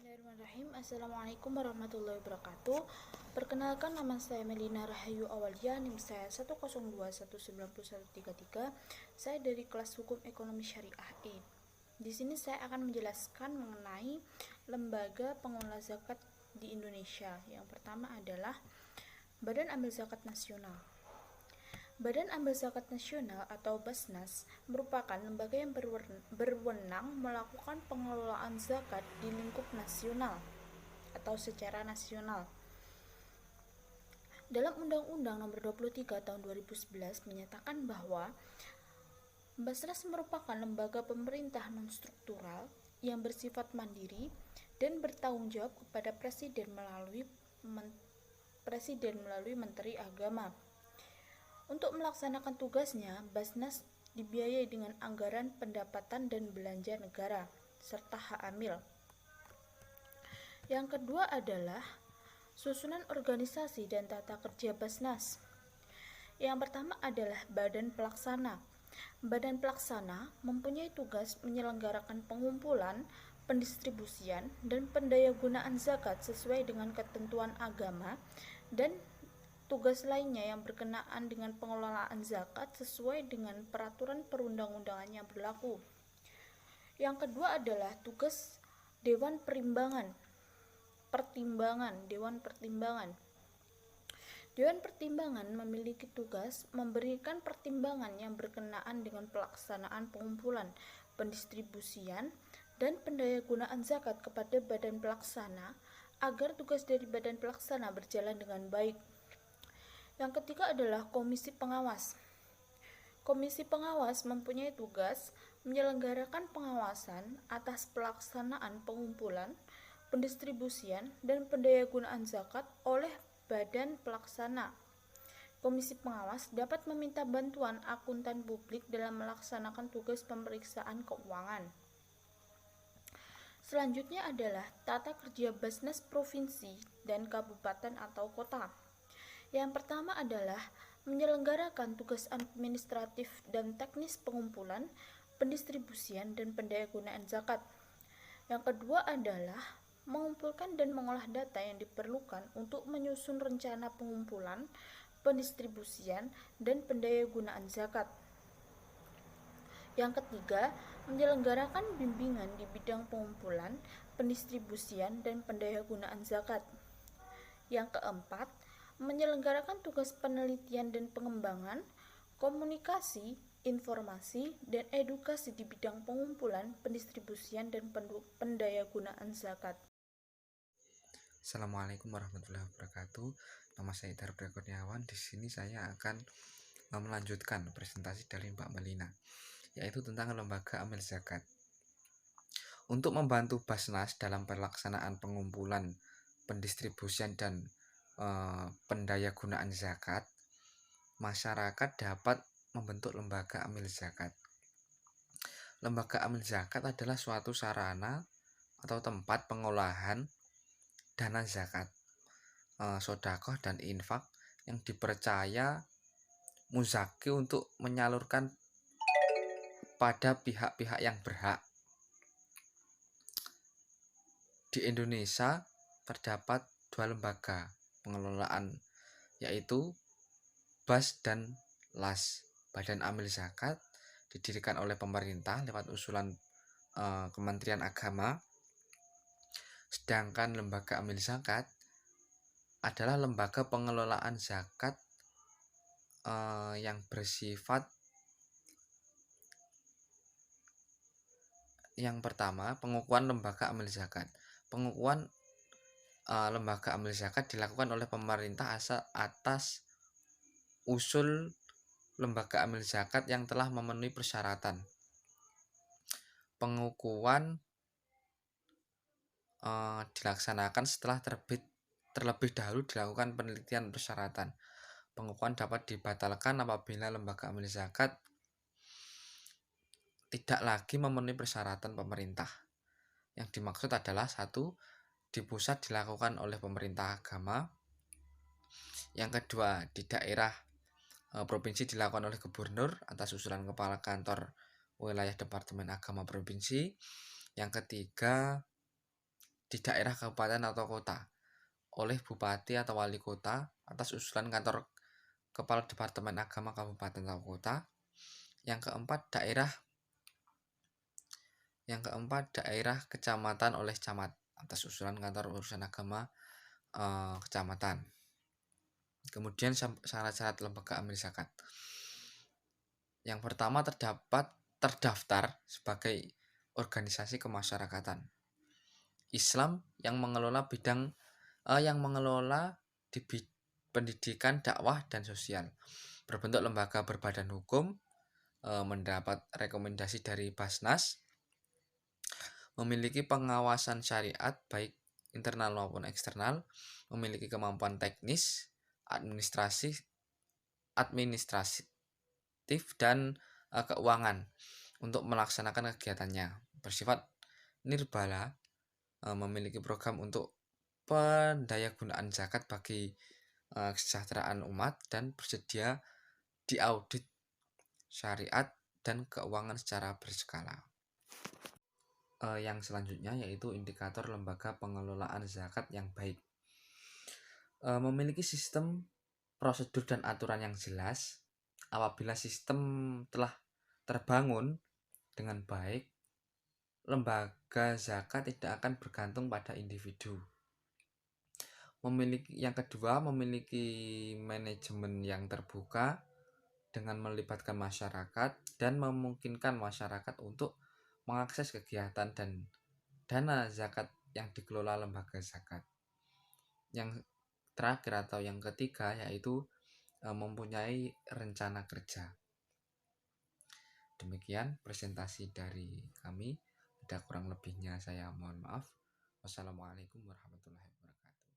Bismillahirrahmanirrahim. Assalamualaikum warahmatullahi wabarakatuh. Perkenalkan, nama saya Melina Rahayu Awalia, NIM saya 102191133. Saya dari kelas Hukum Ekonomi Syariah E. Di sini saya akan menjelaskan mengenai lembaga pengelola zakat di Indonesia. Yang pertama adalah Badan Amil Zakat Nasional. Badan Amil Zakat Nasional atau Basnas merupakan lembaga yang berwenang melakukan pengelolaan zakat di lingkup nasional atau secara nasional. Dalam Undang-Undang Nomor 23 Tahun 2011 menyatakan bahwa Basnas merupakan lembaga pemerintah non-struktural yang bersifat mandiri dan bertanggung jawab kepada Presiden melalui Menteri Agama. Untuk melaksanakan tugasnya, Basnas dibiayai dengan anggaran pendapatan dan belanja negara, serta hak amil. Yang kedua adalah susunan organisasi dan tata kerja Basnas. Yang pertama adalah Badan Pelaksana. Badan Pelaksana mempunyai tugas menyelenggarakan pengumpulan, pendistribusian, dan pendayagunaan zakat sesuai dengan ketentuan agama dan tugas lainnya yang berkenaan dengan pengelolaan zakat sesuai dengan peraturan perundang-undangan yang berlaku. Yang kedua adalah tugas Dewan Pertimbangan. Dewan Pertimbangan memiliki tugas memberikan pertimbangan yang berkenaan dengan pelaksanaan pengumpulan, pendistribusian, dan pendayagunaan zakat kepada badan pelaksana agar tugas dari badan pelaksana berjalan dengan baik. Yang ketiga adalah Komisi Pengawas. Komisi Pengawas mempunyai tugas menyelenggarakan pengawasan atas pelaksanaan pengumpulan, pendistribusian, dan pendayagunaan zakat oleh badan pelaksana. Komisi Pengawas dapat meminta bantuan akuntan publik dalam melaksanakan tugas pemeriksaan keuangan. Selanjutnya adalah tata kerja Basnas provinsi dan kabupaten atau kota. Yang pertama adalah menyelenggarakan tugas administratif dan teknis pengumpulan, pendistribusian, dan pendayagunaan zakat. Yang kedua adalah mengumpulkan dan mengolah data yang diperlukan untuk menyusun rencana pengumpulan, pendistribusian, dan pendayagunaan zakat. Yang ketiga, menyelenggarakan bimbingan di bidang pengumpulan, pendistribusian, dan pendayagunaan zakat. Yang keempat, menyelenggarakan tugas penelitian dan pengembangan, komunikasi, informasi, dan edukasi di bidang pengumpulan, pendistribusian, dan pendayagunaan zakat. Assalamualaikum warahmatullahi wabarakatuh. Nama saya Darda Kurniawan. Di sini saya akan melanjutkan presentasi dari Mbak Melina, yaitu tentang lembaga amil zakat. Untuk membantu Basnas dalam pelaksanaan pengumpulan, pendistribusian, dan pendayagunaan zakat, masyarakat dapat membentuk lembaga amil zakat. Lembaga amil zakat adalah suatu sarana atau tempat pengolahan dana zakat, sedekah, dan infak yang dipercaya muzaki untuk menyalurkan pada pihak-pihak yang berhak. Di Indonesia terdapat dua lembaga pengelolaan, yaitu BAS dan LAS. Badan Amil Zakat didirikan oleh pemerintah lewat usulan Kementerian Agama, sedangkan lembaga amil zakat adalah lembaga pengelolaan zakat yang bersifat, yang pertama, pengukuhan lembaga amil zakat. Pengukuhan lembaga amil zakat dilakukan oleh pemerintah atas usul lembaga amil zakat yang telah memenuhi persyaratan. Pengukuhan dilaksanakan setelah terlebih dahulu dilakukan penelitian persyaratan. Pengukuhan dapat dibatalkan apabila lembaga amil zakat tidak lagi memenuhi persyaratan pemerintah. Yang dimaksud adalah satu, di pusat dilakukan oleh pemerintah agama. Yang kedua, di daerah provinsi dilakukan oleh gubernur atas usulan kepala kantor wilayah Departemen Agama provinsi. Yang ketiga, di daerah kabupaten atau kota oleh bupati atau wali kota atas usulan kantor kepala Departemen Agama kabupaten atau kota. Yang keempat, daerah kecamatan oleh camat atas usulan kantor urusan agama kecamatan. Kemudian syarat-syarat lembaga amil zakat. Yang pertama, terdaftar sebagai organisasi kemasyarakatan Islam yang mengelola di pendidikan, dakwah, dan sosial, berbentuk lembaga berbadan hukum, mendapat rekomendasi dari Basnas, memiliki pengawasan syariat baik internal maupun eksternal, memiliki kemampuan teknis, administratif dan keuangan untuk melaksanakan kegiatannya, bersifat nirbala, memiliki program untuk pendayagunaan zakat bagi kesejahteraan umat, dan bersedia diaudit syariat dan keuangan secara berskala. Yang selanjutnya yaitu indikator lembaga pengelolaan zakat yang baik. Memiliki sistem, prosedur, dan aturan yang jelas. Apabila sistem telah terbangun dengan baik, lembaga zakat tidak akan bergantung pada individu. Yang kedua, memiliki manajemen yang terbuka dengan melibatkan masyarakat dan memungkinkan masyarakat untuk mengakses kegiatan dan dana zakat yang dikelola lembaga zakat. Yang terakhir atau yang ketiga yaitu mempunyai rencana kerja. Demikian presentasi dari kami. Ada kurang lebihnya saya mohon maaf. Wassalamualaikum warahmatullahi wabarakatuh.